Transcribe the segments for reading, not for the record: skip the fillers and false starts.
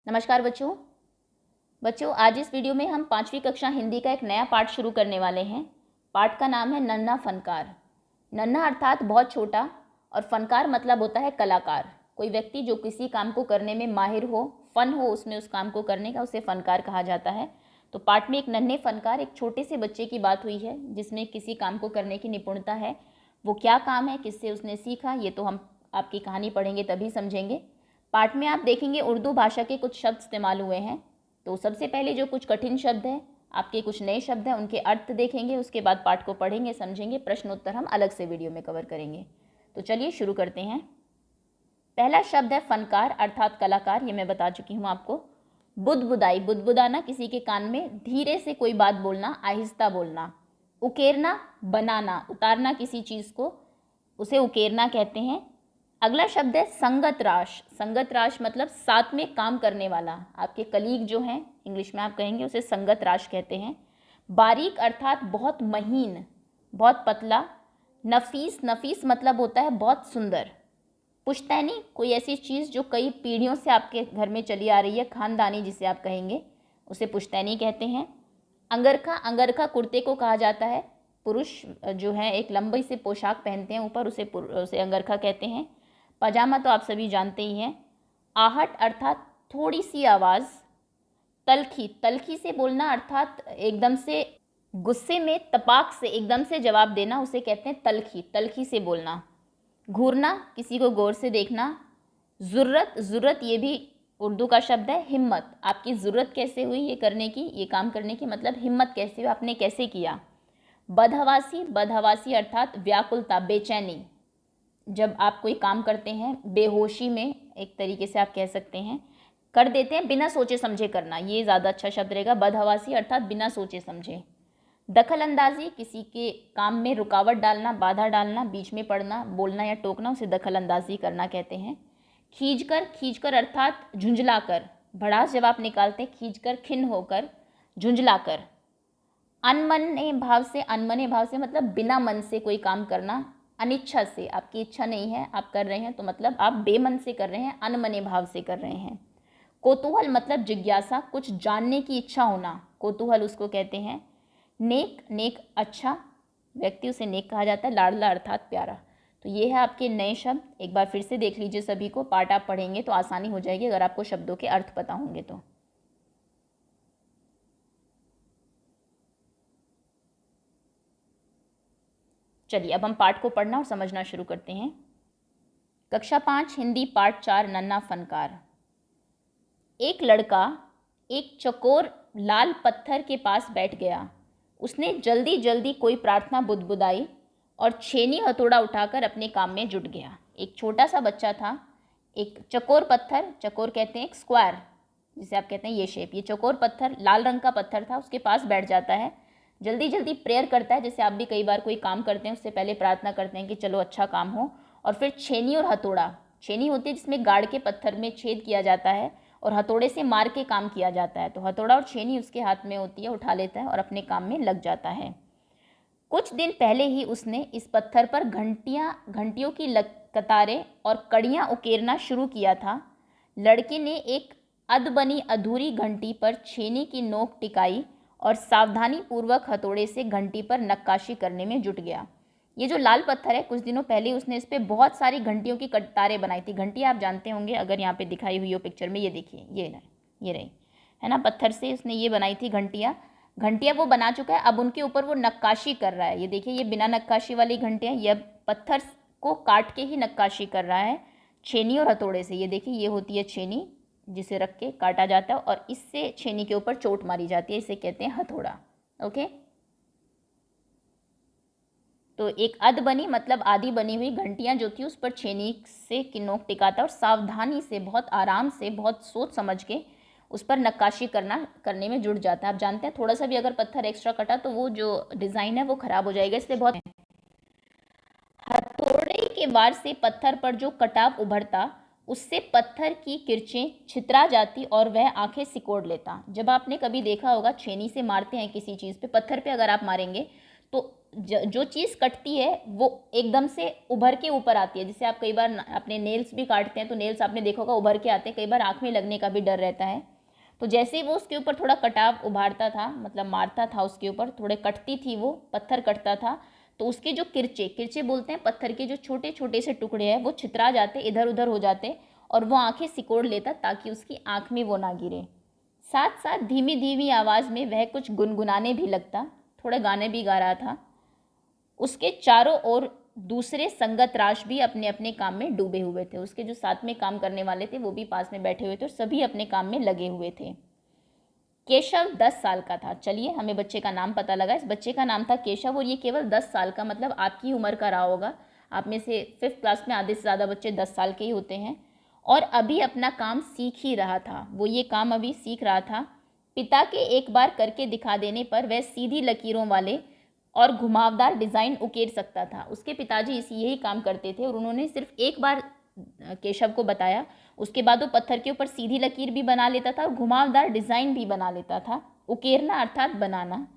नमस्कार बच्चों। आज इस वीडियो में हम 5वीं कक्षा हिंदी का एक नया पाठ शुरू करने वाले हैं। पाठ का नाम है नन्हा फनकार। नन्हा अर्थात बहुत छोटा और फनकार मतलब होता है कलाकार। कोई व्यक्ति जो किसी काम को करने में माहिर हो, फन हो उसमें उस काम को करने का, उसे फनकार कहा जाता है। तो पाठ में एक नन्हे फनकार, एक छोटे से बच्चे की बात हुई है जिसमें किसी काम को करने की निपुणता है। वो क्या काम है, किससे उसने सीखा, ये तो हम आपकी कहानी पढ़ेंगे तभी समझेंगे। पाठ में आप देखेंगे उर्दू भाषा के कुछ शब्द इस्तेमाल हुए हैं। तो सबसे पहले जो कुछ कठिन शब्द हैं, आपके कुछ नए शब्द हैं, उनके अर्थ देखेंगे। उसके बाद पाठ को पढ़ेंगे, समझेंगे। प्रश्न उत्तर हम अलग से वीडियो में कवर करेंगे। तो चलिए शुरू करते हैं। पहला शब्द है फनकार अर्थात कलाकार। ये मैं बता चुकी हूँ आपको। बुदबुदाई, बुदबुदाना, किसी के कान में धीरे से कोई बात बोलना, आहिस्ता बोलना। उकेरना, बनाना, उतारना किसी चीज़ को, उसे उकेरना कहते हैं। अगला शब्द है संगत राश। संगत राश मतलब साथ में काम करने वाला, आपके कलीग जो हैं, इंग्लिश में आप कहेंगे उसे संगत राश कहते हैं। बारीक अर्थात बहुत महीन, बहुत पतला। नफीस, नफीस मतलब होता है बहुत सुंदर। पुश्तैनी, कोई ऐसी चीज़ जो कई पीढ़ियों से आपके घर में चली आ रही है, खानदानी जिसे आप कहेंगे, उसे पुश्तैनी कहते हैं। अंगरखा, अंगरखा कुर्ते को कहा जाता है। पुरुष जो है एक लंबी से पोशाक पहनते हैं ऊपर, उसे अंगरखा कहते हैं। पजामा तो आप सभी जानते ही हैं। आहट अर्थात थोड़ी सी आवाज़। तलखी, तलखी से बोलना अर्थात एकदम से गुस्से में तपाक से एकदम से जवाब देना, उसे कहते हैं तलखी, तलखी से बोलना। घूरना, किसी को गौर से देखना। ज़ुर्रत, ज़ुर्रत ये भी उर्दू का शब्द है। हिम्मत, आपकी ज़रूरत कैसे हुई ये करने की, ये काम करने की, मतलब हिम्मत कैसे हुई, आपने कैसे किया। बदहवासी, बदहवासी अर्थात व्याकुलता, बेचैनी। जब आप कोई काम करते हैं बेहोशी में, एक तरीके से आप कह सकते हैं, कर देते हैं बिना सोचे समझे करना, ये ज़्यादा अच्छा शब्द रहेगा। बदहवासी अर्थात बिना सोचे समझे। दखल अंदाजी, किसी के काम में रुकावट डालना, बाधा डालना, बीच में पड़ना, बोलना या टोकना, उसे दखल अंदाजी करना कहते हैं। खींचकर, खींचकर अर्थात झुंझलाकर, भड़ास जब आप निकालते हैं, खींचकर, खिन्न होकर, झुंझलाकर। अनमने भाव से, अनमने भाव से मतलब बिना मन से कोई काम करना, अनिच्छा से, आपकी इच्छा नहीं है, आप कर रहे हैं तो मतलब आप बेमन से कर रहे हैं, अनमने भाव से कर रहे हैं। कौतूहल मतलब जिज्ञासा, कुछ जानने की इच्छा होना, कौतूहल उसको कहते हैं। नेक, नेक अच्छा व्यक्ति, उसे नेक कहा जाता है। लाडला अर्थात प्यारा। तो ये है आपके नए शब्द। एक बार फिर से देख लीजिए सभी को, पाठ आप पढ़ेंगे तो आसानी हो जाएगी अगर आपको शब्दों के अर्थ पता होंगे तो। चलिए अब हम पाठ को पढ़ना और समझना शुरू करते हैं। कक्षा 5 हिंदी पाठ 4 नन्हा फनकार। एक लड़का एक चकोर लाल पत्थर के पास बैठ गया। उसने जल्दी जल्दी कोई प्रार्थना बुदबुदाई और छेनी हथौड़ा उठाकर अपने काम में जुट गया। एक छोटा सा बच्चा था, एक चकोर पत्थर, चकोर कहते हैं एक स्क्वायर जिसे आप कहते हैं ये शेप, ये चकोर पत्थर लाल रंग का पत्थर था, उसके पास बैठ जाता है। जल्दी जल्दी प्रेयर करता है, जैसे आप भी कई बार कोई काम करते हैं उससे पहले प्रार्थना करते हैं कि चलो अच्छा काम हो। और फिर छेनी और हथौड़ा, छेनी होती है जिसमें गाड़ के पत्थर में छेद किया जाता है और हथौड़े से मार के काम किया जाता है। तो हथौड़ा और छेनी उसके हाथ में होती है, उठा लेता है और अपने काम में लग जाता है। कुछ दिन पहले ही उसने इस पत्थर पर घंटियों की कतारें और कड़ियाँ उकेरना शुरू किया था। लड़के ने एक अधबनी अधूरी घंटी पर छेनी की नोक टिकाई और सावधानी पूर्वक हथौड़े से घंटी पर नक्काशी करने में जुट गया। ये जो लाल पत्थर है, कुछ दिनों पहले उसने इस पर बहुत सारी घंटियों की कतारें बनाई थी। घंटी आप जानते होंगे, अगर यहाँ पे दिखाई हुई हो पिक्चर में, ये देखिए, ये रही है ना, पत्थर से उसने ये बनाई थी घंटियाँ। घंटियाँ वो बना चुका है, अब उनके ऊपर वो नक्काशी कर रहा है। ये देखिए, ये बिना नक्काशी वाली घंटियाँ, ये पत्थर को काट के ही नक्काशी कर रहा है छेनी और हथौड़े से। ये देखिए, ये होती है छेनी जिसे रख के काटा जाता है और इससे छेनी के ऊपर चोट मारी जाती है, इसे कहते हैं हथौड़ा। ओके, तो एक अध बनी मतलब आधी बनी हुई घंटियाँ जो थी उस पर छेनी से की नोक टिकाता और सावधानी से, बहुत आराम से, बहुत सोच समझ के उस पर नक्काशी करने में जुट जाता है। आप जानते हैं थोड़ा सा भी अगर पत्थर एक्स्ट्रा कटा तो वो जो डिज़ाइन है वो ख़राब हो जाएगा, इसलिए बहुत। हथौड़े के वार से पत्थर पर जो कटाव उभरता उससे पत्थर की किरचें छितरा जाती और वह आंखें सिकोड़ लेता। जब आपने कभी देखा होगा, छेनी से मारते हैं किसी चीज़ पे, पत्थर पे अगर आप मारेंगे तो जो चीज़ कटती है वो एकदम से उभर के ऊपर आती है। जैसे आप कई बार अपने नेल्स भी काटते हैं तो नेल्स आपने देखा होगा उभर के आते हैं, कई बार आँख में लगने का भी डर रहता है। तो जैसे ही वो उसके ऊपर थोड़ा कटाव उभारता था, मतलब मारता था उसके ऊपर, थोड़े कटती थी वो, पत्थर कटता था, तो उसके जो किरचे किरचे बोलते हैं पत्थर के जो छोटे छोटे से टुकड़े हैं वो छितरा जाते, इधर उधर हो जाते और वो आंखें सिकोड़ लेता ताकि उसकी आंख में वो ना गिरे। साथ साथ धीमी धीमी आवाज़ में वह कुछ गुनगुनाने भी लगता, थोड़े गाने भी गा रहा था। उसके चारों ओर दूसरे संगतराश भी अपने अपने काम में डूबे हुए थे। उसके जो साथ में काम करने वाले थे वो भी पास में बैठे हुए थे और सभी अपने काम में लगे हुए थे। केशव 10 साल का था। चलिए हमें बच्चे का नाम पता लगा। इस बच्चे का नाम था केशव और ये केवल 10 साल का, मतलब आपकी उम्र का रहा होगा। आप में से 5th क्लास में आधे से ज़्यादा बच्चे 10 साल के ही होते हैं और अभी अपना काम सीख ही रहा था। वो ये काम अभी सीख रहा था। पिता के एक बार करके दिखा देने पर वह सीधी लकीरों वाले और घुमावदार डिज़ाइन उकेर सकता था। उसके पिताजी यही काम करते थे और उन्होंने सिर्फ एक बार केशव को बताया, उसके बाद वो पत्थर के ऊपर सीधी लकीर भी बना लेता था और घुमावदार डिज़ाइन भी बना लेता था। उकेरना अर्थात बनाना।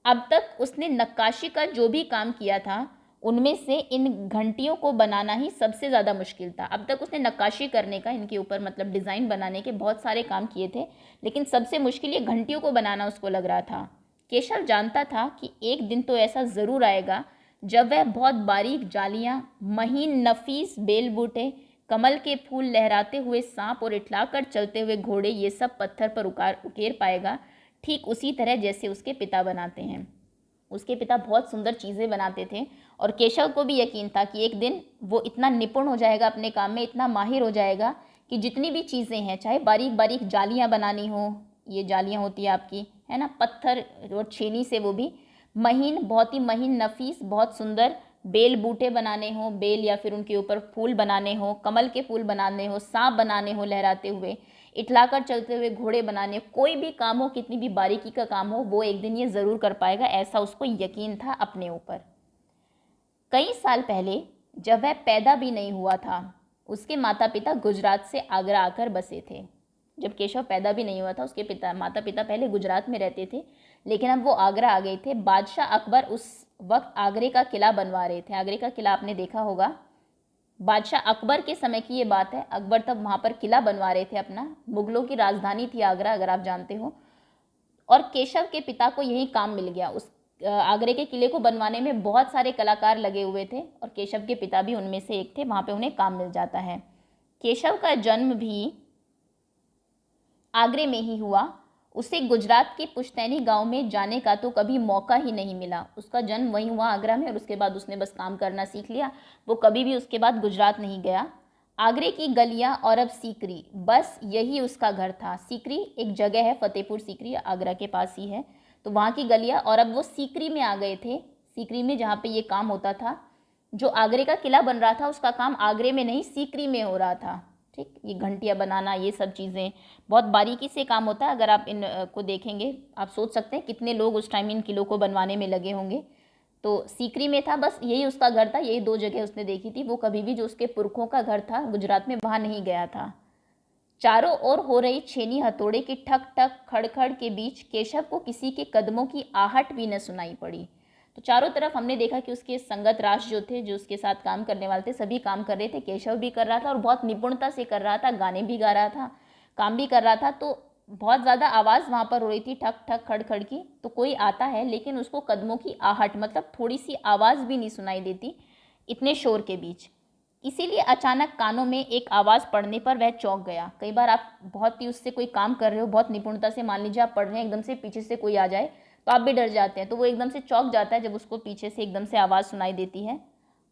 अब तक उसने नक्काशी का जो भी काम किया था उनमें से इन घंटियों को बनाना ही सबसे ज़्यादा मुश्किल था। अब तक उसने नक्काशी करने का, इनके ऊपर मतलब डिज़ाइन बनाने के बहुत सारे काम किए थे, लेकिन सबसे मुश्किल ये घंटियों को बनाना उसको लग रहा था। केशव जानता था कि एक दिन तो ऐसा ज़रूर आएगा जब वह बहुत बारीक जालियाँ, महीन नफीस बेल बूटे, कमल के फूल, लहराते हुए सांप और इठलाकर चलते हुए घोड़े, ये सब पत्थर पर उकेर पाएगा, ठीक उसी तरह जैसे उसके पिता बनाते हैं। उसके पिता बहुत सुंदर चीज़ें बनाते थे और केशव को भी यकीन था कि एक दिन वो इतना निपुण हो जाएगा अपने काम में, इतना माहिर हो जाएगा कि जितनी भी चीज़ें हैं, चाहे बारीक बारीक जालियाँ बनानी हो, ये जालियाँ होती है आपकी, है ना, पत्थर और छेनी से, वो भी महीन, बहुत ही महीन नफीस, बहुत सुंदर बेल बूटे बनाने हो, बेल या फिर उनके ऊपर फूल बनाने हो, कमल के फूल बनाने हो, सांप बनाने हो लहराते हुए, इठलाकर चलते हुए घोड़े बनाने, कोई भी काम हो, कितनी भी बारीकी का काम हो, वो एक दिन ये ज़रूर कर पाएगा, ऐसा उसको यकीन था अपने ऊपर। कई साल पहले जब वह पैदा भी नहीं हुआ था, उसके माता पिता गुजरात से आगरा आकर बसे थे। जब केशव पैदा भी नहीं हुआ था, उसके माता पिता पहले गुजरात में रहते थे, लेकिन अब वो आगरा आ गए थे। बादशाह अकबर उस वक्त आगरे का किला बनवा रहे थे। आगरे का किला आपने देखा होगा, बादशाह अकबर के समय की ये बात है। अकबर तब वहाँ पर किला बनवा रहे थे अपना, मुगलों की राजधानी थी आगरा, अगर आप जानते हो। और केशव के पिता को यही काम मिल गया। उस आगरे के किले को बनवाने में बहुत सारे कलाकार लगे हुए थे और केशव के पिता भी उनमें से एक थे, वहाँ पे उन्हें काम मिल जाता है। केशव का जन्म भी आगरे में ही हुआ। उसे गुजरात के पुश्तैनी गांव में जाने का तो कभी मौका ही नहीं मिला। उसका जन्म वहीं हुआ आगरा में और उसके बाद उसने बस काम करना सीख लिया। वो कभी भी उसके बाद गुजरात नहीं गया। आगरे की गलियां और अब सीकरी, बस यही उसका घर था। सीकरी एक जगह है, फतेहपुर सीकरी, आगरा के पास ही है। तो वहाँ की गलियां, और अब वो सीकरी में आ गए थे। सीकरी में जहाँ पे ये काम होता था, जो आगरे का किला बन रहा था, उसका काम आगरे में नहीं सीकरी में हो रहा था। ठीक, ये घंटियाँ बनाना, ये सब चीज़ें बहुत बारीकी से काम होता है। अगर आप इन को देखेंगे, आप सोच सकते हैं कितने लोग उस टाइम इन किलों को बनवाने में लगे होंगे। तो सीकरी में था, बस यही उसका घर था। यही 2 जगह उसने देखी थी। वो कभी भी जो उसके पुरखों का घर था गुजरात में, वहाँ नहीं गया था। चारों ओर हो रही छेनी हथौड़े की ठक ठक खड़खड़ के बीच केशव को किसी के कदमों की आहट भी न सुनाई पड़ी। तो चारों तरफ हमने देखा कि उसके संगत राश जो थे, जो उसके साथ काम करने वाले थे, सभी काम कर रहे थे। केशव भी कर रहा था और बहुत निपुणता से कर रहा था, गाने भी गा रहा था, काम भी कर रहा था। तो बहुत ज़्यादा आवाज़ वहाँ पर हो रही थी, ठक ठक खड़खड़ की। तो कोई आता है लेकिन उसको कदमों की आहट, मतलब थोड़ी सी आवाज़ भी नहीं सुनाई देती इतने शोर के बीच। इसीलिए अचानक कानों में एक आवाज़ पड़ने पर वह चौंक गया। कई बार आप बहुत ही उससे कोई काम कर रहे हो, बहुत निपुणता से, मान लीजिए आप पढ़ रहे हैं, एकदम से पीछे से कोई आ जाए तो आप भी डर जाते हैं। तो वो एकदम से चौंक जाता है जब उसको पीछे से एकदम से आवाज़ सुनाई देती है।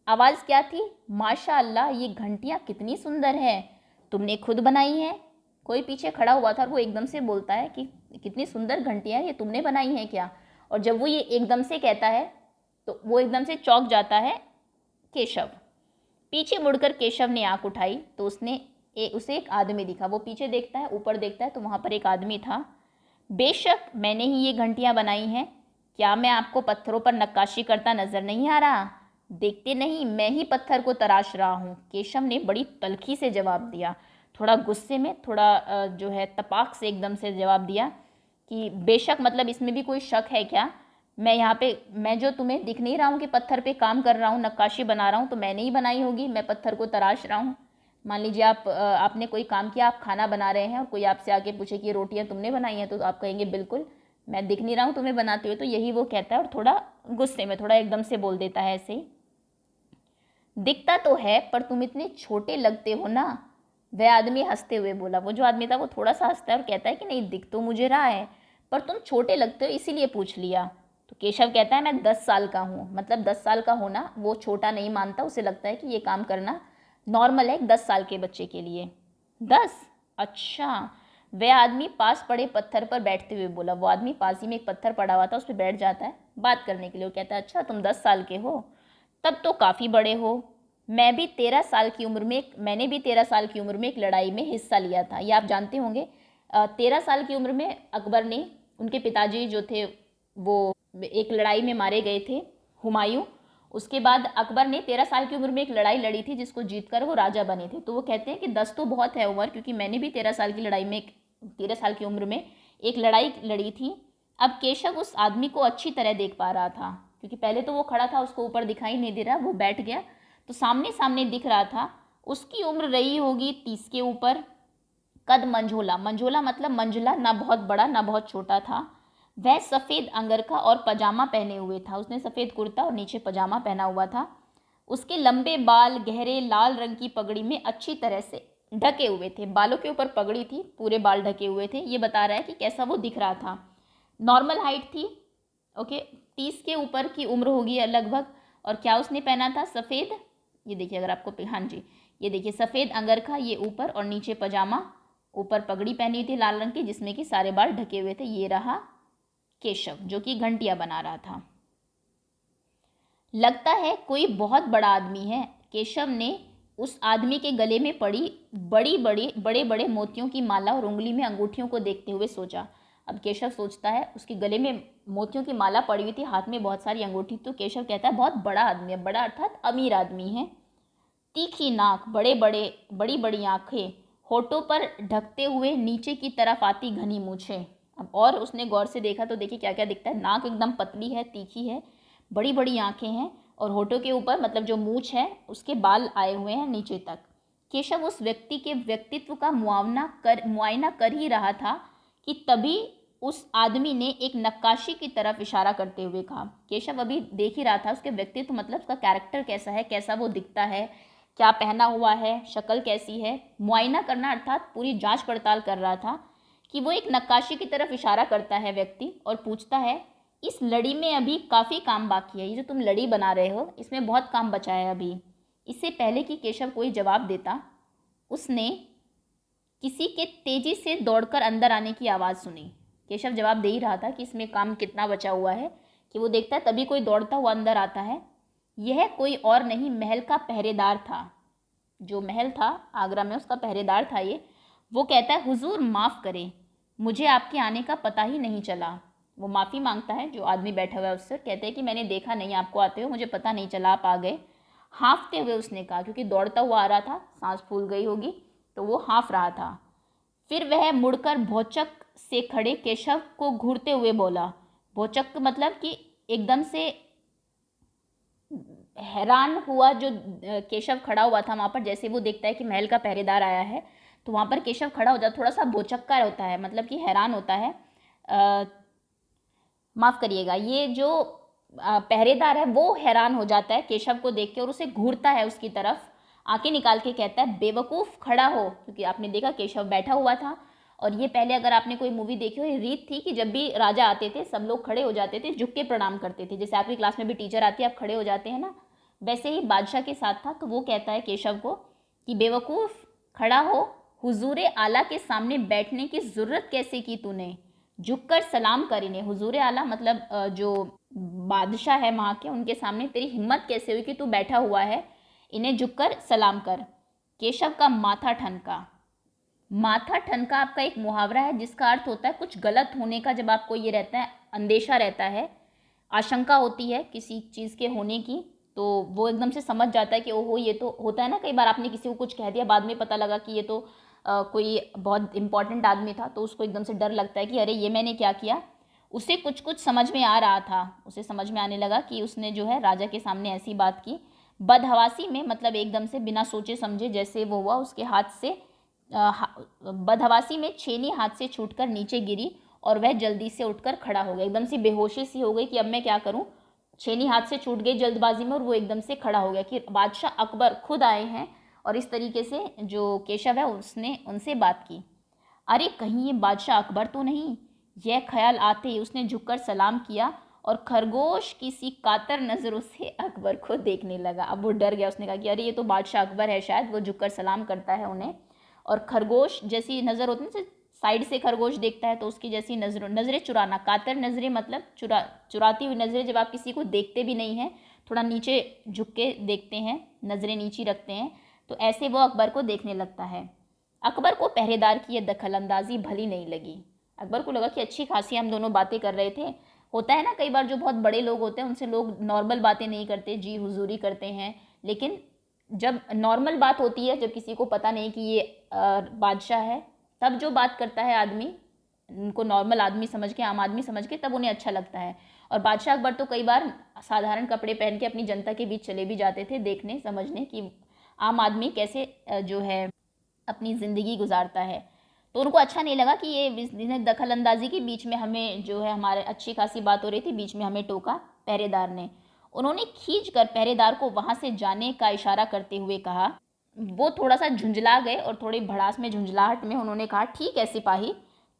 आवाज़ क्या थी? माशा अल्लाह, ये घंटियाँ कितनी सुंदर हैं, तुमने खुद बनाई हैं। कोई पीछे खड़ा हुआ था और वो एकदम से बोलता है कि कितनी सुंदर घंटियाँ, ये तुमने बनाई हैं क्या? और जब वो ये एकदम से कहता है तो वो एकदम से चौंक जाता है केशव। पीछे मुड़कर केशव ने आंख उठाई तो उसे एक आदमी दिखा। वो पीछे देखता है, ऊपर देखता है तो वहाँ पर एक आदमी था। बेशक मैंने ही ये घंटियाँ बनाई हैं। क्या मैं आपको पत्थरों पर नक्काशी करता नजर नहीं आ रहा? देखते नहीं, मैं ही पत्थर को तराश रहा हूँ। केशव ने बड़ी तल्खी से जवाब दिया, थोड़ा गुस्से में, थोड़ा जो है तपाक से एकदम से जवाब दिया कि बेशक, मतलब इसमें भी कोई शक है क्या? मैं जो तुम्हें दिख नहीं रहा हूँ कि पत्थर पे काम कर रहा हूँ, नक्काशी बना रहा हूँ, तो मैंने ही बनाई होगी, मैं पत्थर को तराश रहा हूँ। मान लीजिए आपने कोई काम किया, आप खाना बना रहे हैं और कोई आपसे आके पूछे कि ये रोटियाँ तुमने बनाई हैं, तो आप कहेंगे बिल्कुल, मैं दिख नहीं रहा हूँ तुम्हें बनाते हुए। तो यही वो कहता है, और थोड़ा गुस्से में, थोड़ा एकदम से बोल देता है ऐसे ही। दिखता तो है पर तुम इतने छोटे लगते हो ना, वह आदमी हंसते हुए बोला। वो जो आदमी था वो थोड़ा सा हंसता है और कहता है कि नहीं, दिख तो मुझे रहा है, पर तुम छोटे लगते हो इसीलिए पूछ लिया। तो केशव कहता है, मैं 10 साल का हूँ। मतलब 10 साल का होना वो छोटा नहीं मानता, उसे लगता है कि ये काम करना नॉर्मल है एक 10 साल के बच्चे के लिए। 10? अच्छा। वह आदमी पास पड़े पत्थर पर बैठते हुए बोला। वो आदमी पास ही में एक पत्थर पड़ा हुआ था, उस पर बैठ जाता है बात करने के लिए। वो कहता है, अच्छा तुम 10 साल के हो, तब तो काफ़ी बड़े हो। मैंने भी 13 साल की उम्र में एक लड़ाई में हिस्सा लिया था। ये आप जानते होंगे। 13 साल की उम्र में अकबर ने, उनके पिताजी जो थे वो एक लड़ाई में मारे गए थे, हुमायूं। उसके बाद अकबर ने 13 साल की उम्र में एक लड़ाई लड़ी थी जिसको जीतकर वो राजा बने थे। तो वो कहते हैं कि 10 तो बहुत है उम्र, क्योंकि मैंने भी 13 साल की लड़ाई में 13 साल की उम्र में एक लड़ाई लड़ी थी। अब केशव उस आदमी को अच्छी तरह देख पा रहा था, क्योंकि पहले तो वो खड़ा था, उसको ऊपर दिखाई नहीं दे रहा, वो बैठ गया तो सामने सामने दिख रहा था। उसकी उम्र रही होगी 30 के ऊपर। कद मंझोला, मंझोला मतलब मंझला, ना बहुत बड़ा ना बहुत छोटा था। वह सफ़ेद अंगरखा और पजामा पहने हुए था। उसने सफ़ेद कुर्ता और नीचे पजामा पहना हुआ था। उसके लंबे बाल गहरे लाल रंग की पगड़ी में अच्छी तरह से ढके हुए थे। बालों के ऊपर पगड़ी थी, पूरे बाल ढके हुए थे। ये बता रहा है कि कैसा वो दिख रहा था। नॉर्मल हाइट थी, ओके, 30 के ऊपर की उम्र होगी लगभग। और क्या उसने पहना था? सफ़ेद, ये देखिए अगर आपको, हाँ जी, ये देखिए सफ़ेद अंगरखा, ये ऊपर, और नीचे पजामा, ऊपर पगड़ी पहनी थी लाल रंग की जिसमें कि सारे बाल ढके हुए थे। ये रहा केशव, जो कि घंटियाँ बना रहा था। लगता है कोई बहुत बड़ा आदमी है, केशव ने उस आदमी के गले में पड़ी बड़े बड़े मोतियों की माला और उंगली में अंगूठियों को देखते हुए सोचा। अब केशव सोचता है, उसके गले में मोतियों की माला पड़ी हुई थी, हाथ में बहुत सारी अंगूठी। तो केशव कहता है बहुत बड़ा आदमी है, बड़ा अर्थात अमीर आदमी है। तीखी नाक, बड़ी बड़ी आंखें, होठों पर ढकते हुए नीचे की तरफ आती घनी मूछें। अब और उसने गौर से देखा तो देखिए क्या क्या दिखता है। नाक एकदम पतली है, तीखी है, बड़ी बड़ी आंखें हैं, और होठों के ऊपर मतलब जो मूछ है उसके बाल आए हुए हैं नीचे तक। केशव उस व्यक्ति के व्यक्तित्व का मुआयना कर ही रहा था कि तभी उस आदमी ने एक नक्काशी की तरफ इशारा करते हुए कहा। केशव अभी देख ही रहा था उसके व्यक्तित्व, मतलब उसका कैरेक्टर कैसा है, कैसा वो दिखता है, क्या पहना हुआ है, शक्ल कैसी है। मुआयना करना अर्थात पूरी जांच पड़ताल कर रहा था कि वो एक नक्काशी की तरफ इशारा करता है व्यक्ति, और पूछता है, इस लड़ी में अभी काफ़ी काम बाकी है, ये जो तुम लड़ी बना रहे हो इसमें बहुत काम बचा है अभी। इससे पहले कि केशव कोई जवाब देता, उसने किसी के तेजी से दौड़कर अंदर आने की आवाज़ सुनी। केशव जवाब दे ही रहा था कि इसमें काम कितना बचा हुआ है, कि वो देखता है तभी कोई दौड़ता हुआ अंदर आता है। यह कोई और नहीं, महल का पहरेदार था। जो महल था आगरा में, उसका पहरेदार था ये। वो कहता है, हुजूर माफ़ करें, मुझे आपके आने का पता ही नहीं चला। वो माफ़ी मांगता है, जो आदमी बैठा हुआ है उससे, कहते हैं कि मैंने देखा नहीं आपको आते हो, मुझे पता नहीं चला आप आ गए। हाँफते हुए उसने कहा, क्योंकि दौड़ता हुआ आ रहा था, सांस फूल गई होगी तो वो हाँफ रहा था। फिर वह मुड़कर भौचक से खड़े केशव को घूरते हुए बोला। भौचक मतलब कि एकदम से हैरान हुआ जो केशव खड़ा हुआ था वहाँ पर। जैसे वो देखता है कि महल का पहरेदार आया है तो वहाँ पर केशव खड़ा हो जाता, थोड़ा सा भौचक्का होता है, मतलब कि हैरान होता है। माफ़ करिएगा, ये जो पहरेदार है वो हैरान हो जाता है केशव को देख के और उसे घूरता है उसकी तरफ, आंखें निकाल के कहता है, बेवकूफ़ खड़ा हो। क्योंकि आपने देखा केशव बैठा हुआ था, और ये पहले अगर आपने कोई मूवी देखी हो, ये रीत थी कि जब भी राजा आते थे सब लोग खड़े हो जाते थे, झुक के प्रणाम करते थे। जैसे आपकी क्लास में भी टीचर आती है आप खड़े हो जाते हैं ना, वैसे ही बादशाह के साथ था। तो वो कहता है केशव को कि बेवकूफ़ खड़ा हो, हुजूर आला के सामने बैठने की ज़रूरत कैसे की तूने, झुककर सलाम कर इन्हें। हुजूर आला मतलब जो बादशाह है वहाँ के, उनके सामने तेरी हिम्मत कैसे हुई कि तू बैठा हुआ है, इन्हें झुककर सलाम कर। केशव का माथा ठनका। माथा ठनका आपका एक मुहावरा है जिसका अर्थ होता है कुछ गलत होने का। जब आपको ये रहता है, अंदेशा रहता है, आशंका होती है किसी चीज़ के होने की, तो वो एकदम से समझ जाता है कि ओहो, ये तो होता है ना, कई बार आपने किसी को कुछ कह दिया, बाद में पता लगा कि ये तो कोई बहुत इंपॉर्टेंट आदमी था, तो उसको एकदम से डर लगता है कि अरे ये मैंने क्या किया। उसे कुछ कुछ समझ में आ रहा था, उसे समझ में आने लगा कि उसने जो है राजा के सामने ऐसी बात की। बदहवासी में मतलब एकदम से बिना सोचे समझे जैसे वो हुआ, उसके हाथ से बदहवासी में छेनी हाथ से छूटकर नीचे गिरी और वह जल्दी से उठकर खड़ा हो गया। एकदम से बेहोशी सी हो गई कि अब मैं क्या करूं, छेनी हाथ से छूट गई जल्दबाजी में और वो एकदम से खड़ा हो गया कि बादशाह अकबर खुद आए हैं। और इस तरीके से जो केशव है उसने उनसे बात की। अरे कहीं ये बादशाह अकबर तो नहीं, यह ख्याल आते ही उसने झुककर सलाम किया और खरगोश की सी कातर नज़रों से अकबर को देखने लगा। अब वो डर गया, उसने कहा कि अरे ये तो बादशाह अकबर है, शायद वो झुककर सलाम करता है उन्हें। और खरगोश जैसी नज़र होती है, साइड से खरगोश देखता है तो उसकी जैसी नज़रें चुराना, कातर नज़रें मतलब चुराती हुई नज़रें। जब आप किसी को देखते भी नहीं हैं, थोड़ा नीचे झुक के देखते हैं, नज़रें नीची रखते हैं, तो ऐसे वो अकबर को देखने लगता है। अकबर को पहरेदार की यह दखलंदाजी भली नहीं लगी। अकबर को लगा कि अच्छी खासी हम दोनों बातें कर रहे थे। होता है ना कई बार जो बहुत बड़े लोग होते हैं उनसे लोग नॉर्मल बातें नहीं करते, जी हुजूरी करते हैं। लेकिन जब नॉर्मल बात होती है, जब किसी को पता नहीं कि ये बादशाह है, तब जो बात करता है आदमी, उनको नॉर्मल आदमी समझ के, आम आदमी समझ के, तब उन्हें अच्छा लगता है। और बादशाह अकबर तो कई बार साधारण कपड़े पहन के अपनी जनता के बीच चले भी जाते थे, देखने समझने कि आम आदमी कैसे जो है अपनी ज़िंदगी गुजारता है। तो उनको अच्छा नहीं लगा कि ये दखल अंदाजी के बीच में हमें जो है, हमारे अच्छी खासी बात हो रही थी, बीच में हमें टोका पहरेदार ने। उन्होंने खींच कर पहरेदार को वहाँ से जाने का इशारा करते हुए कहा। वो थोड़ा सा झुंझला गए और थोड़ी भड़ास में, झुंझलाहट में उन्होंने कहा, ठीक है सिपाही,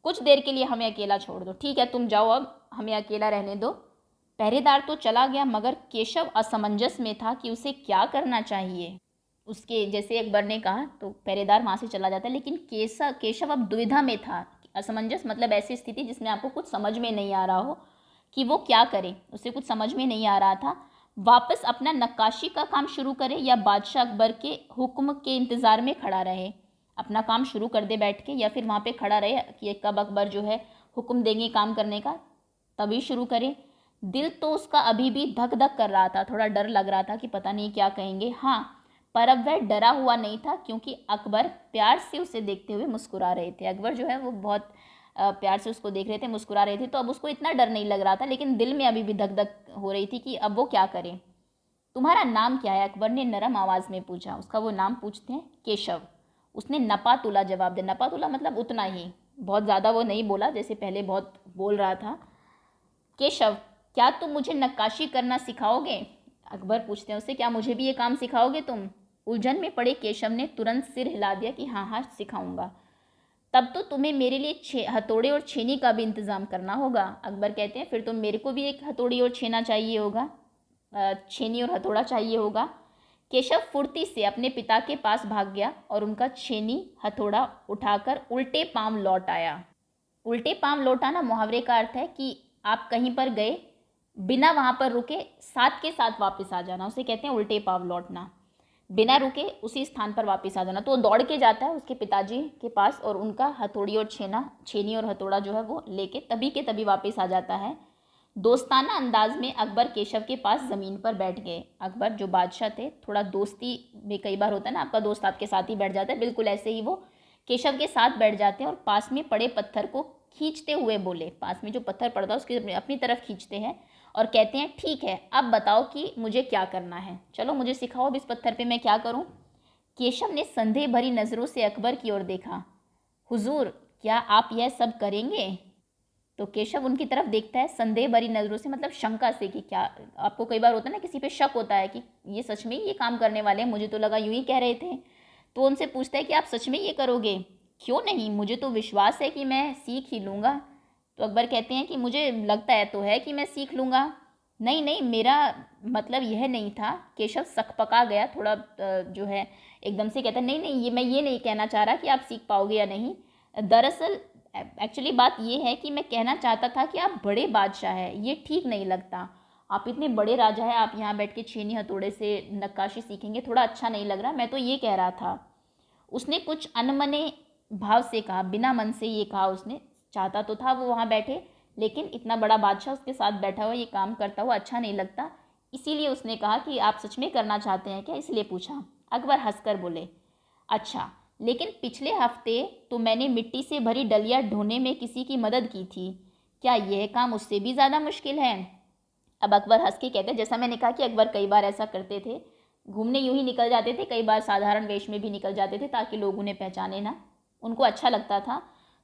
कुछ देर के लिए हमें अकेला छोड़ दो। ठीक है तुम जाओ, अब हमें अकेला रहने दो। पहरेदार तो चला गया, मगर केशव असमंजस में था कि उसे क्या करना चाहिए। उसके जैसे अकबर ने कहा तो पहरेदार वहाँ से चला जाता है, लेकिन केशव अब दुविधा में था। असमंजस मतलब ऐसी स्थिति जिसमें आपको कुछ समझ में नहीं आ रहा हो कि वो क्या करे, उसे कुछ समझ में नहीं आ रहा था। वापस अपना नक्काशी का काम शुरू करे या बादशाह अकबर के हुक्म के इंतज़ार में खड़ा रहे। अपना काम शुरू कर दे बैठ के, या फिर वहाँ पे खड़ा रहे कि कब अकबर जो है हुक्म देंगे काम करने का, तभी शुरू करे। दिल तो उसका अभी भी धक धक कर रहा था, थोड़ा डर लग रहा था कि पता नहीं क्या कहेंगे। हाँ, पर अब वह डरा हुआ नहीं था, क्योंकि अकबर प्यार से उसे देखते हुए मुस्कुरा रहे थे। अकबर जो है वो बहुत प्यार से उसको देख रहे थे, मुस्कुरा रहे थे, तो अब उसको इतना डर नहीं लग रहा था, लेकिन दिल में अभी भी धक धक हो रही थी कि अब वो क्या करे। तुम्हारा नाम क्या है? अकबर ने नरम आवाज़ में पूछा। उसका वो नाम पूछते हैं केशव। उसने नपातुला जवाब दिया। नपातुला मतलब उतना ही, बहुत ज़्यादा वो नहीं बोला जैसे पहले बहुत बोल रहा था। केशव, क्या तुम मुझे नक्काशी करना सिखाओगे? अकबर पूछते हैं उससे, क्या मुझे भी ये काम सिखाओगे तुम? उलझन में पड़े केशव ने तुरंत सिर हिला दिया कि हाँ हाँ सिखाऊंगा। तब तो तुम्हें मेरे लिए हथौड़े और छेनी का भी इंतज़ाम करना होगा। अकबर कहते हैं फिर तो मेरे को भी एक हथौड़ी और छेना चाहिए होगा, छेनी और हथौड़ा चाहिए होगा। केशव फुर्ती से अपने पिता के पास भाग गया और उनका छेनी हथौड़ा उठाकर उल्टे पांव लौट आया। उल्टे पांव लौटाना मुहावरे का अर्थ है कि आप कहीं पर गए, बिना वहाँ पर रुके साथ के साथ वापस आ जाना, उसे कहते हैं उल्टे पांव लौटना। बिना रुके उसी स्थान पर वापस आ जाना। तो वो दौड़ के जाता है उसके पिताजी के पास और उनका हथौड़ी और छेनी और हथौड़ा जो है वो लेके तभी के तभी वापस आ जाता है। दोस्ताना अंदाज में अकबर केशव के पास ज़मीन पर बैठ गए। अकबर जो बादशाह थे, थोड़ा दोस्ती में कई बार होता है ना, आपका दोस्त आपके साथ ही बैठ जाता है, बिल्कुल ऐसे ही वो केशव के साथ बैठ जाते हैं और पास में पड़े पत्थर को खींचते हुए बोले। पास में जो पत्थर पड़ता है उसकी अपनी तरफ खींचते हैं और कहते हैं, ठीक है अब बताओ कि मुझे क्या करना है, चलो मुझे सिखाओ अब इस पत्थर पे मैं क्या करूं। केशव ने संदेह भरी नज़रों से अकबर की ओर देखा। हुजूर, क्या आप यह सब करेंगे? तो केशव उनकी तरफ देखता है संदेह भरी नज़रों से, मतलब शंका से कि क्या, आपको कई बार होता है ना किसी पे शक होता है कि ये सच में ये काम करने वाले हैं, मुझे तो लगा यूं ही कह रहे थे। तो उनसे पूछता है कि आप सच में ये करोगे? क्यों नहीं, मुझे तो विश्वास है कि मैं सीख ही लूँगा। तो अकबर कहते हैं कि मुझे लगता है तो है कि मैं सीख लूँगा। नहीं नहीं, मेरा मतलब यह नहीं था। केशव सकपका गया थोड़ा, जो है एकदम से कहता है, नहीं नहीं, ये मैं ये नहीं कहना चाह रहा कि आप सीख पाओगे या नहीं। दरअसल एक्चुअली बात ये है कि मैं कहना चाहता था कि आप बड़े बादशाह हैं, ये ठीक नहीं लगता। आप इतने बड़े राजा हैं, आप यहाँ बैठ के छेनी हथौड़े से नक्काशी सीखेंगे, थोड़ा अच्छा नहीं लग रहा। मैं तो ये कह रहा था। उसने कुछ अनमने भाव से कहा, बिना मन से ये कहा उसने। चाहता तो था वो वहाँ बैठे, लेकिन इतना बड़ा बादशाह उसके साथ बैठा हुआ, ये काम करता हुआ अच्छा नहीं लगता। इसीलिए उसने कहा कि आप सच में करना चाहते हैं क्या, इसलिए पूछा। अकबर हंसकर बोले, अच्छा, लेकिन पिछले हफ्ते तो मैंने मिट्टी से भरी डलिया ढोने में किसी की मदद की थी। क्या यह काम उससे भी ज़्यादा मुश्किल है? अब अकबर हंस के कहते हैं, जैसा मैंने कहा कि अकबर कई बार ऐसा करते थे, घूमने यूं ही निकल जाते थे, कई बार साधारण वेश में भी निकल जाते थे ताकि लोग उन्हें पहचाने ना, उनको अच्छा लगता था।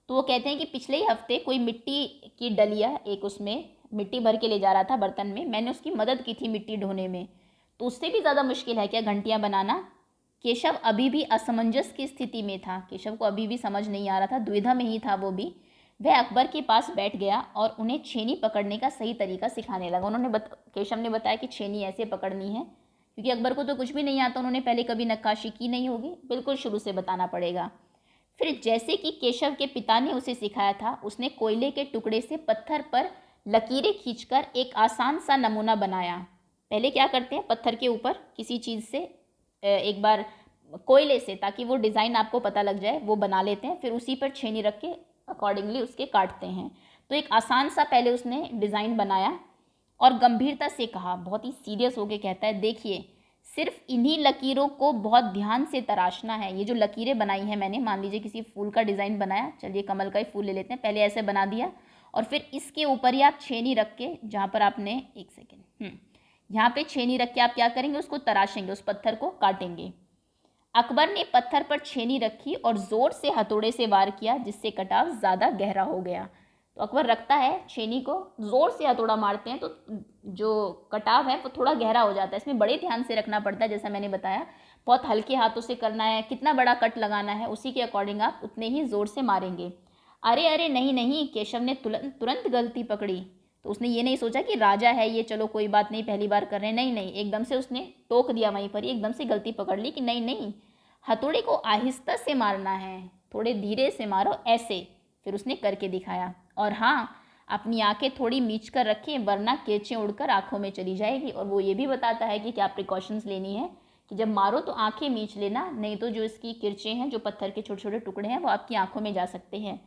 तो वो कहते हैं कि पिछले ही हफ्ते कोई मिट्टी की डलिया, एक उसमें मिट्टी भर के ले जा रहा था बर्तन में, मैंने उसकी मदद की थी मिट्टी ढोने में। तो उससे भी ज़्यादा मुश्किल है क्या घंटियाँ बनाना? केशव अभी भी असमंजस की स्थिति में था, केशव को अभी भी समझ नहीं आ रहा था, दुविधा में ही था वो भी। वह अकबर के पास बैठ गया और उन्हें छेनी पकड़ने का सही तरीका सिखाने लगा। केशव ने बताया कि छेनी ऐसे पकड़नी है, क्योंकि अकबर को तो कुछ भी नहीं आता, उन्होंने पहले कभी नक्काशी की नहीं होगी, बिल्कुल शुरू से बताना पड़ेगा। फिर जैसे कि केशव के पिता ने उसे सिखाया था, उसने कोयले के टुकड़े से पत्थर पर लकीरें खींचकर एक आसान सा नमूना बनाया। पहले क्या करते हैं, पत्थर के ऊपर किसी चीज़ से एक बार कोयले से, ताकि वो डिज़ाइन आपको पता लग जाए, वो बना लेते हैं, फिर उसी पर छेनी रख के अकॉर्डिंगली उसके काटते हैं। तो एक आसान सा पहले उसने डिज़ाइन बनाया और गंभीरता से कहा, बहुत ही सीरियस होके कहता है, देखिए सिर्फ इन्हीं लकीरों को बहुत ध्यान से तराशना है। ये जो लकीरें बनाई हैं मैंने, मान लीजिए किसी फूल का डिज़ाइन बनाया, चलिए कमल का ही फूल ले लेते हैं, पहले ऐसे बना दिया और फिर इसके ऊपर ही आप छेनी रख के, जहाँ पर आपने, एक सेकेंड, यहाँ पे छेनी रख के आप क्या करेंगे, उसको तराशेंगे, उस पत्थर को काटेंगे। अकबर ने पत्थर पर छेनी रखी और ज़ोर से हथौड़े से वार किया, जिससे कटाव ज़्यादा गहरा हो गया। तो अकबर रखता है छेनी को, ज़ोर से हथौड़ा मारते हैं तो जो कटाव है वो थोड़ा गहरा हो जाता है। इसमें बड़े ध्यान से रखना पड़ता है, जैसा मैंने बताया, बहुत हल्के हाथों से करना है, कितना बड़ा कट लगाना है उसी के अकॉर्डिंग आप उतने ही ज़ोर से मारेंगे। अरे अरे नहीं नहीं, केशव ने तुरंत गलती पकड़ी। तो उसने ये नहीं सोचा कि राजा है ये, चलो कोई बात नहीं, पहली बार कर रहे हैं, नहीं नहीं, एकदम से उसने टोक दिया वहीं पर ही, एकदम से गलती पकड़ ली कि नहीं नहीं, हथौड़े को आहिस्ता से मारना है, थोड़े धीरे से मारो, ऐसे। फिर उसने करके दिखाया। और हाँ, अपनी आंखें थोड़ी मीच कर रखें, वरना किरचें उड़कर आंखों में चली जाएगी। और वो ये भी बताता है कि क्या प्रिकॉशंस लेनी है, कि जब मारो तो आंखें मीच लेना, नहीं तो जो इसकी किरचें हैं, जो पत्थर के छोटे छोटे टुकड़े हैं, वो आपकी आंखों में जा सकते हैं।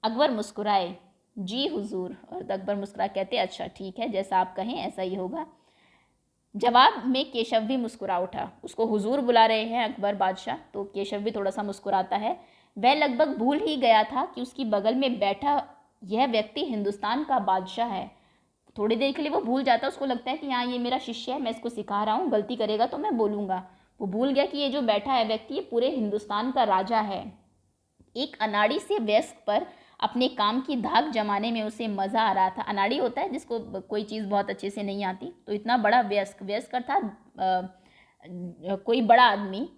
अकबर मुस्कुराए, जी हुजूर। और अकबर मुस्कुरा कहते, अच्छा ठीक है, जैसा आप कहें ऐसा ही होगा। जवाब में केशव भी मुस्कुरा उठा। उसको हुजूर बुला रहे हैं अकबर बादशाह, तो केशव भी थोड़ा सा मुस्कुराता है। वह लगभग भूल ही गया था कि उसकी बगल में बैठा यह व्यक्ति हिंदुस्तान का बादशाह है। थोड़ी देर के लिए वो भूल जाता है, उसको लगता है कि हाँ ये मेरा शिष्य है, मैं इसको सिखा रहा हूँ, गलती करेगा तो मैं बोलूँगा। वो भूल गया कि ये जो बैठा है व्यक्ति, ये पूरे हिंदुस्तान का राजा है। एक अनाड़ी से वयस्क पर अपने काम की धाक जमाने में उसे मज़ा आ रहा था। अनाड़ी होता है जिसको कोई चीज़ बहुत अच्छे से नहीं आती, तो इतना बड़ा वयस्क, वयस्क अर्थात कोई बड़ा आदमी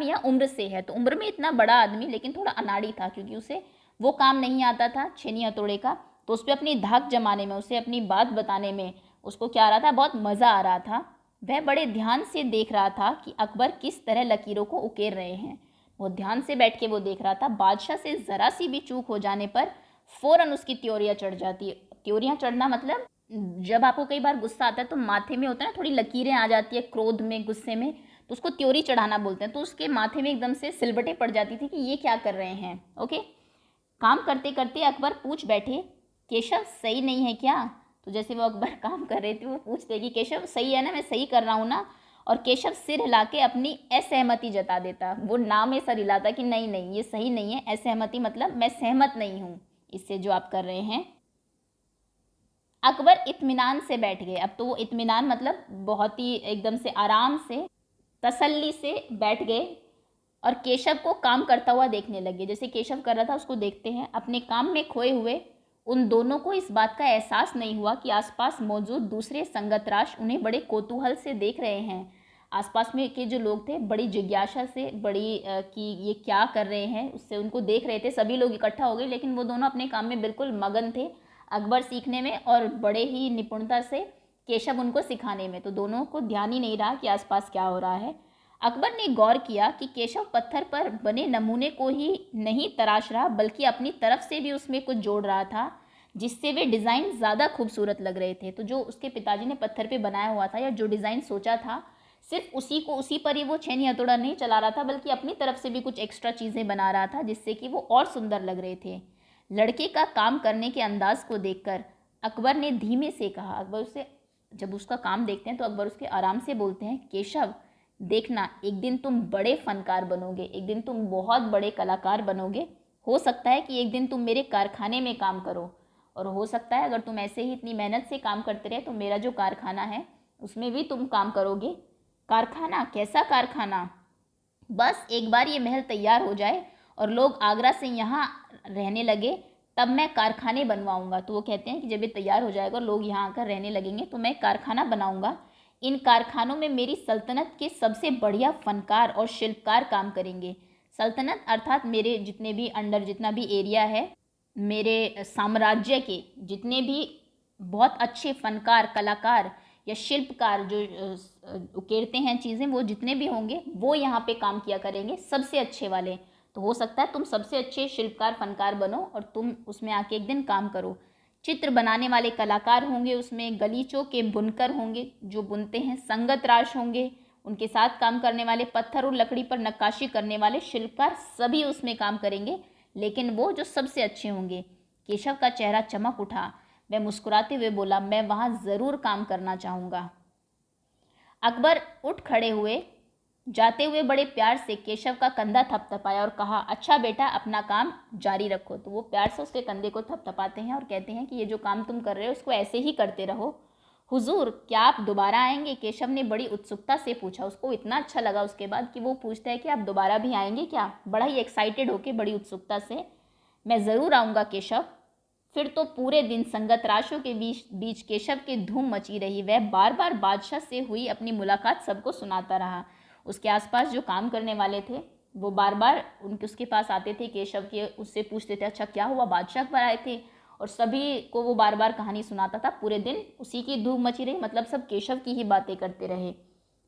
या उम्र से है, तो उम्र में इतना बड़ा आदमी, लेकिन थोड़ा अनाड़ी था, क्योंकि उसे वो काम नहीं आता था छेनी हथौड़े का, तो उस पर अपनी धाक जमाने में, उसे अपनी बात बताने में उसको क्या आ रहा था, बहुत मज़ा आ रहा था। वह बड़े ध्यान से देख रहा था कि अकबर किस तरह लकीरों को उकेर रहे हैं। वो ध्यान से बैठ के वो देख रहा था। बादशाह से ज़रा सी भी चूक हो जाने पर फ़ौरन उसकी त्योरियाँ चढ़ जाती है। त्योरियाँ चढ़ना मतलब, जब आपको कई बार गुस्सा आता है तो माथे में होता है ना, थोड़ी लकीरें आ जाती है, क्रोध में, गुस्से में, तो उसको त्योरी चढ़ाना बोलते हैं। तो उसके माथे में एकदम से सिलबटें पड़ जाती थी कि ये क्या कर रहे हैं। ओके, काम करते करते अकबर पूछ बैठे, केशव सही नहीं है क्या? तो जैसे वो अकबर काम कर रहे थे, वो पूछते कि केशव सही है ना, मैं सही कर रहा हूँ ना? और केशव सिर हिला के अपनी असहमति जता देता, वो ना में सर हिलाता कि नहीं नहीं ये सही नहीं है। असहमति मतलब मैं सहमत नहीं हूँ इससे जो आप कर रहे हैं। अकबर इत्मीनान से बैठ गए। अब तो वो इत्मीनान मतलब बहुत ही एकदम से आराम से, तसल्ली से बैठ गए और केशव को काम करता हुआ देखने लगे। जैसे केशव कर रहा था उसको देखते हैं। अपने काम में खोए हुए उन दोनों को इस बात का एहसास नहीं हुआ कि आसपास मौजूद दूसरे संगतराश उन्हें बड़े कौतूहल से देख रहे हैं। आसपास में के जो लोग थे बड़ी जिज्ञासा से, कि ये क्या कर रहे हैं, उससे उनको देख रहे थे। सभी लोग इकट्ठा हो गए, लेकिन वो दोनों अपने काम में बिल्कुल मगन थे, अकबर सीखने में और बड़े ही निपुणता से केशव उनको सिखाने में। तो दोनों को ध्यान ही नहीं रहा कि आसपास क्या हो रहा है। अकबर ने गौर किया कि केशव पत्थर पर बने नमूने को ही नहीं तराश रहा, बल्कि अपनी तरफ से भी उसमें कुछ जोड़ रहा था, जिससे वे डिज़ाइन ज़्यादा खूबसूरत लग रहे थे। तो जो उसके पिताजी ने पत्थर पे बनाया हुआ था, या जो डिज़ाइन सोचा था, सिर्फ उसी पर ही वो छेनी हथौड़ा नहीं चला रहा था, बल्कि अपनी तरफ से भी कुछ एक्स्ट्रा चीज़ें बना रहा था, जिससे कि वो और सुंदर लग रहे थे। लड़के का काम करने के अंदाज को देखकर अकबर ने धीमे से कहा, अकबर उससे, जब उसका काम देखते हैं तो अकबर उसके आराम से बोलते हैं, केशव देखना, एक दिन तुम बड़े फनकार बनोगे, एक दिन तुम बहुत बड़े कलाकार बनोगे। हो सकता है कि एक दिन तुम मेरे कारखाने में काम करो। और हो सकता है अगर तुम ऐसे ही इतनी मेहनत से काम करते रहे तो मेरा जो कारखाना है उसमें भी तुम काम करोगे। कारखाना? कैसा कारखाना? बस एक बार ये महल तैयार हो जाए और लोग आगरा से यहाँ रहने लगे, तब मैं कारखाने बनवाऊंगा। तो वो कहते हैं कि जब ये तैयार हो जाएगा और लोग यहाँ आकर रहने लगेंगे तो मैं कारखाना बनाऊंगा। इन कारखानों में मेरी सल्तनत के सबसे बढ़िया फनकार और शिल्पकार काम करेंगे। सल्तनत अर्थात मेरे जितने भी अंडर जितना भी एरिया है, मेरे साम्राज्य के जितने भी बहुत अच्छे फनकार, कलाकार या शिल्पकार जो उकेरते हैं चीज़ें, वो जितने भी होंगे वो यहाँ पे काम किया करेंगे, सबसे अच्छे वाले। तो हो सकता है तुम सबसे अच्छे शिल्पकार, फनकार बनो और तुम उसमें आके एक दिन काम करो। चित्र बनाने वाले कलाकार होंगे उसमें, गलीचों के बुनकर होंगे जो बुनते हैं, संगत राश होंगे, उनके साथ काम करने वाले, पत्थर और लकड़ी पर नक्काशी करने वाले शिल्पकार, सभी उसमें काम करेंगे, लेकिन वो जो सबसे अच्छे होंगे। केशव का चेहरा चमक उठा। वह मुस्कुराते हुए बोला, मैं वहाँ ज़रूर काम करना चाहूँगा। अकबर उठ खड़े हुए, जाते हुए बड़े प्यार से केशव का कंधा थपथपाया और कहा, अच्छा बेटा, अपना काम जारी रखो। तो वो प्यार से उसके कंधे को थपथपाते हैं और कहते हैं कि ये जो काम तुम कर रहे हो उसको ऐसे ही करते रहो। हुजूर, क्या आप दोबारा आएंगे? केशव ने बड़ी उत्सुकता से पूछा। उसको इतना अच्छा लगा उसके बाद कि वो पूछता है कि आप दोबारा भी आएंगे क्या, बड़ा ही एक्साइटेड होके, बड़ी उत्सुकता से। मैं ज़रूर आऊँगा केशव। फिर तो पूरे दिन संगत राशों के बीच केशव की धूम मची रही। वह बार बार बादशाह से हुई अपनी मुलाकात सबको सुनाता रहा। उसके आसपास जो काम करने वाले थे वो बार बार उसके पास आते थे, केशव के, उससे पूछते थे, अच्छा क्या हुआ, बादशाह पर आए थे? और सभी को वो बार बार कहानी सुनाता था। पूरे दिन उसी की धूम मची रही, मतलब सब केशव की ही बातें करते रहे।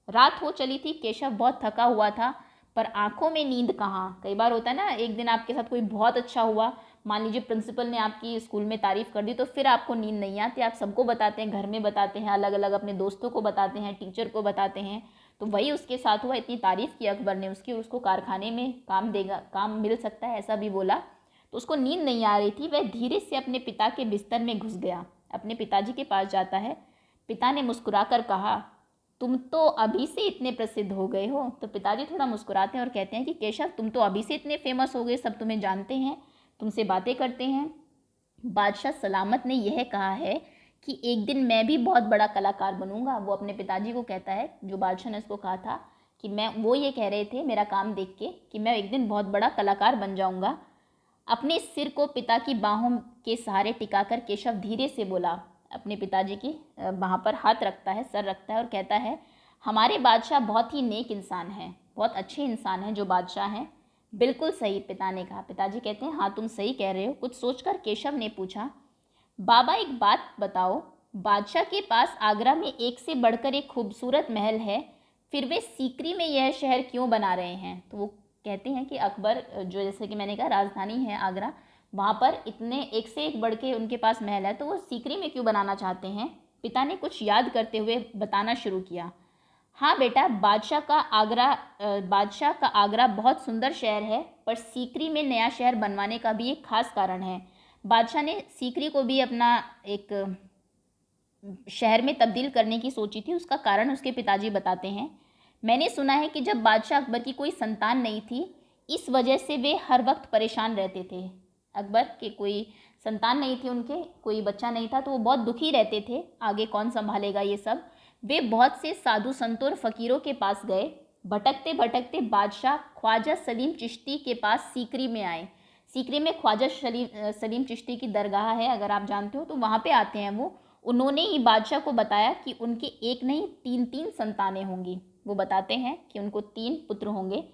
रात हो चली थी। केशव बहुत थका हुआ था, पर आंखों में नींद कहाँ। कई बार होता है ना, एक दिन आपके साथ कोई बहुत अच्छा हुआ, मान लीजिए प्रिंसिपल ने आपकी स्कूल में तारीफ़ कर दी, तो फिर आपको नींद नहीं आती, आप सबको बताते हैं, घर में बताते हैं, अलग अलग अपने दोस्तों को बताते हैं, टीचर को बताते हैं। तो वही उसके साथ हुआ। इतनी तारीफ़ की अकबर ने उसकी, उसको कारखाने में काम मिल सकता है ऐसा भी बोला। तो उसको नींद नहीं आ रही थी। वह धीरे से अपने पिता के बिस्तर में घुस गया, अपने पिताजी के पास जाता है। पिता ने मुस्कुराकर कहा, तुम तो अभी से इतने प्रसिद्ध हो गए हो। तो पिताजी थोड़ा मुस्कुराते हैं और कहते हैं कि केशव, तुम तो अभी से इतने फेमस हो गए, सब तुम्हें जानते हैं, तुमसे बातें करते हैं। बादशाह सलामत ने यह कहा है कि एक दिन मैं भी बहुत बड़ा कलाकार बनूंगा। वो अपने पिताजी को कहता है, जो बादशाह ने उसको कहा था कि वो ये कह रहे थे मेरा काम देख के कि मैं एक दिन बहुत बड़ा कलाकार बन जाऊंगा। अपने सिर को पिता की बाहों के सहारे टिकाकर केशव धीरे से बोला, अपने पिताजी की बाह पर हाथ रखता है, सर रखता है और कहता है, हमारे बादशाह बहुत ही नेक इंसान हैं, बहुत अच्छे इंसान हैं जो बादशाह हैं। बिल्कुल सही, पिता ने कहा। पिताजी कहते हैं, हाँ तुम सही कह रहे हो। कुछ सोचकर केशव ने पूछा, बाबा एक बात बताओ, बादशाह के पास आगरा में एक से बढ़कर एक खूबसूरत महल है, फिर वे सीकरी में यह शहर क्यों बना रहे हैं? तो वो कहते हैं कि अकबर, जो जैसे कि मैंने कहा राजधानी है आगरा, वहाँ पर इतने एक से एक बढ़ के उनके पास महल है, तो वो सीकरी में क्यों बनाना चाहते हैं? पिता ने कुछ याद करते हुए बताना शुरू किया, हाँ बेटा, बादशाह का आगरा बहुत सुंदर शहर है, पर सीकरी में नया शहर बनवाने का भी एक खास कारण है। बादशाह ने सीकरी को भी अपना एक शहर में तब्दील करने की सोची थी। उसका कारण उसके पिताजी बताते हैं, मैंने सुना है कि जब बादशाह अकबर की कोई संतान नहीं थी, इस वजह से वे हर वक्त परेशान रहते थे। अकबर के कोई संतान नहीं थी, उनके कोई बच्चा नहीं था, तो वो बहुत दुखी रहते थे, आगे कौन संभालेगा ये सब। वे बहुत से साधु संतों और फ़कीरों के पास गए। भटकते भटकते बादशाह ख्वाजा सलीम चिश्ती के पास सीकरी में आए। सीकरी में ख्वाजा सलीम चिश्ती की दरगाह है, अगर आप जानते हो, तो वहाँ पे आते हैं वो। उन्होंने ही बादशाह को बताया कि उनके एक नहीं तीन तीन संतानें होंगी। वो बताते हैं कि उनको 3 पुत्र होंगे,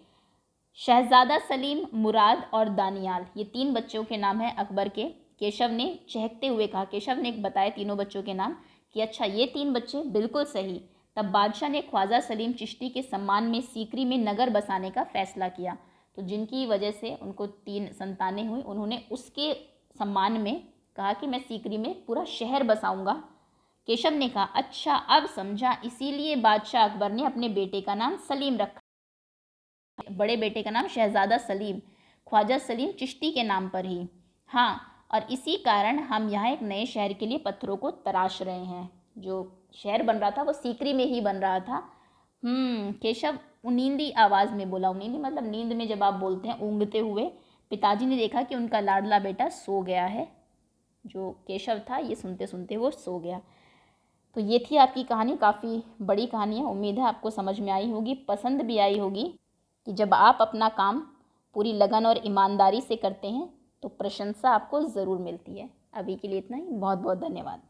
शहजादा सलीम, मुराद और दानियाल। ये 3 बच्चों के नाम हैं अकबर के। केशव ने चहकते हुए कहा, केशव ने बताया तीनों बच्चों के नाम कि अच्छा ये 3 बच्चे, बिल्कुल सही। तब बादशाह ने ख्वाजा सलीम चिश्ती के सम्मान में सीकरी में नगर बसाने का फैसला किया। तो जिनकी वजह से उनको 3 संतानें हुई, उन्होंने उसके सम्मान में कहा कि मैं सीकरी में पूरा शहर बसाऊंगा। केशव ने कहा, अच्छा अब समझा, इसीलिए बादशाह अकबर ने अपने बेटे का नाम सलीम रखा, बड़े बेटे का नाम शहजादा सलीम, ख्वाजा सलीम चिश्ती के नाम पर ही। हाँ, और इसी कारण हम यहाँ एक नए शहर के लिए पत्थरों को तराश रहे हैं। जो शहर बन रहा था वो सीकरी में ही बन रहा था। केशव नींदी आवाज़ में बोला। नींदी मतलब नींद में जब आप बोलते हैं ऊँघते हुए। पिताजी ने देखा कि उनका लाडला बेटा सो गया है। जो केशव था ये सुनते सुनते वो सो गया। तो ये थी आपकी कहानी, काफ़ी बड़ी कहानी है। उम्मीद है आपको समझ में आई होगी, पसंद भी आई होगी कि जब आप अपना काम पूरी लगन और ईमानदारी से करते हैं तो प्रशंसा आपको ज़रूर मिलती है। अभी के लिए इतना ही, बहुत बहुत धन्यवाद।